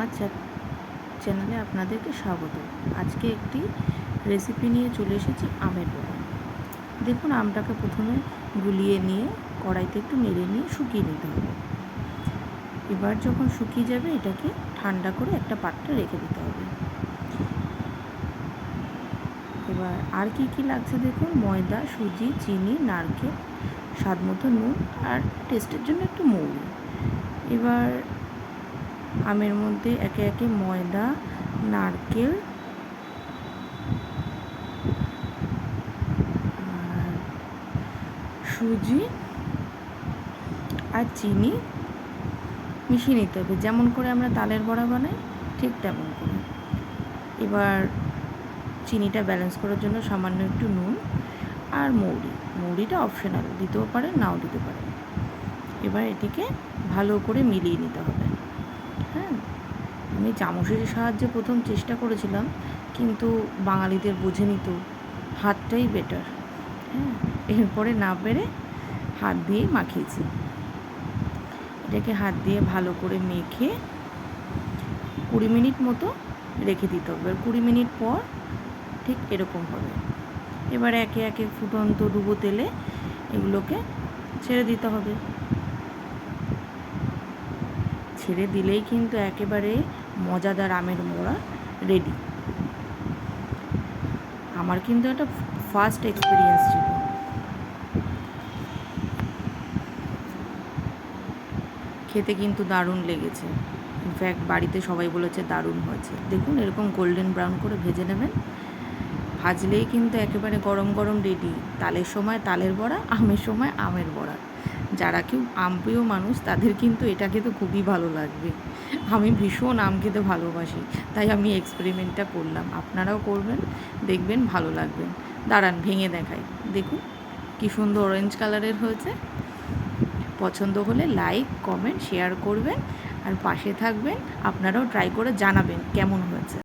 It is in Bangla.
আমার চ্যানেলে আপনাদেরকে স্বাগত। আজকে একটি রেসিপি নিয়ে চলে এসেছি আমের বড়া। দেখুন, আমটাকে প্রথমে গুলিয়ে নিয়ে কড়াইতে একটু নেড়ে নিয়ে শুকিয়ে নিতে হবে। এবার যখন শুকিয়ে যাবে এটাকে ঠান্ডা করে একটা পাত্রে রেখে দিতে হবে। এবার আর কি লাগছে দেখুন, ময়দা, সুজি, চিনি, নারকেল, স্বাদ মতো নুন আর টেস্টের জন্য একটু মৌরি। এবার আমের মধ্যে একে একে ময়দা, নারকেল আর সুজি আর চিনি মিশিয়ে নিতে হবে, যেমন করে আমরা তালের বড়া বানাই ঠিক তেমন করে। এবার চিনিটা ব্যালেন্স করার জন্য সামান্য একটু নুন আর মৌরিটা অপশনাল, দিতেও পারেন নাও দিতে পারেন। এবার এটিকে ভালো করে মিলিয়ে নিতে হবে। হ্যাঁ, আমি চামচের সাহায্যে প্রথম চেষ্টা করেছিলাম, কিন্তু বাঙালিদের বোঝেনি তো, হাতটাই বেটার। হ্যাঁ, এরপরে না পেরে হাত দিয়েই মাখিয়েছি। এটাকে হাত দিয়ে ভালো করে মেখে 20 মিনিট মতো রেখে দিতে হবে। 20 মিনিট পর ঠিক এরকম হবে। এবার একে একে ফুটন্ত ডুবো তেলে এগুলোকে ছেড়ে দিতে হবে। ছেড়ে দিলেই কিন্তু একেবারে মজাদার আমের বড়া রেডি। আমার কিন্তু একটা ফার্স্ট এক্সপিরিয়েন্স ছিল। খেতে কিন্তু দারুণ লেগেছে। ইনফ্যাক্ট বাড়িতে সবাই বলেছে দারুণ হয়েছে। দেখুন, এরকম গোল্ডেন ব্রাউন করে ভেজে নেবেন। ভাজলেই কিন্তু একেবারে গরম গরম রেডি। তালের সময় তালের বড়া, আমের সময় আমের বড়া। যারা কেউ আম প্রিয় মানুষ তাদের কিন্তু এটা খেতে খুবই ভালো লাগবে। আমি ভীষণ আম খেতে ভালোবাসি, তাই আমি এক্সপেরিমেন্টটা করলাম। আপনারাও করবেন, দেখবেন ভালো লাগবে। দাঁড়ান, ভেঙে দেখাই। দেখুন কী সুন্দর অরেঞ্জ কালারের হয়েছে। পছন্দ হলে লাইক, কমেন্ট, শেয়ার করবেন আর পাশে থাকবেন। আপনারাও ট্রাই করে জানাবেন কেমন হয়েছে।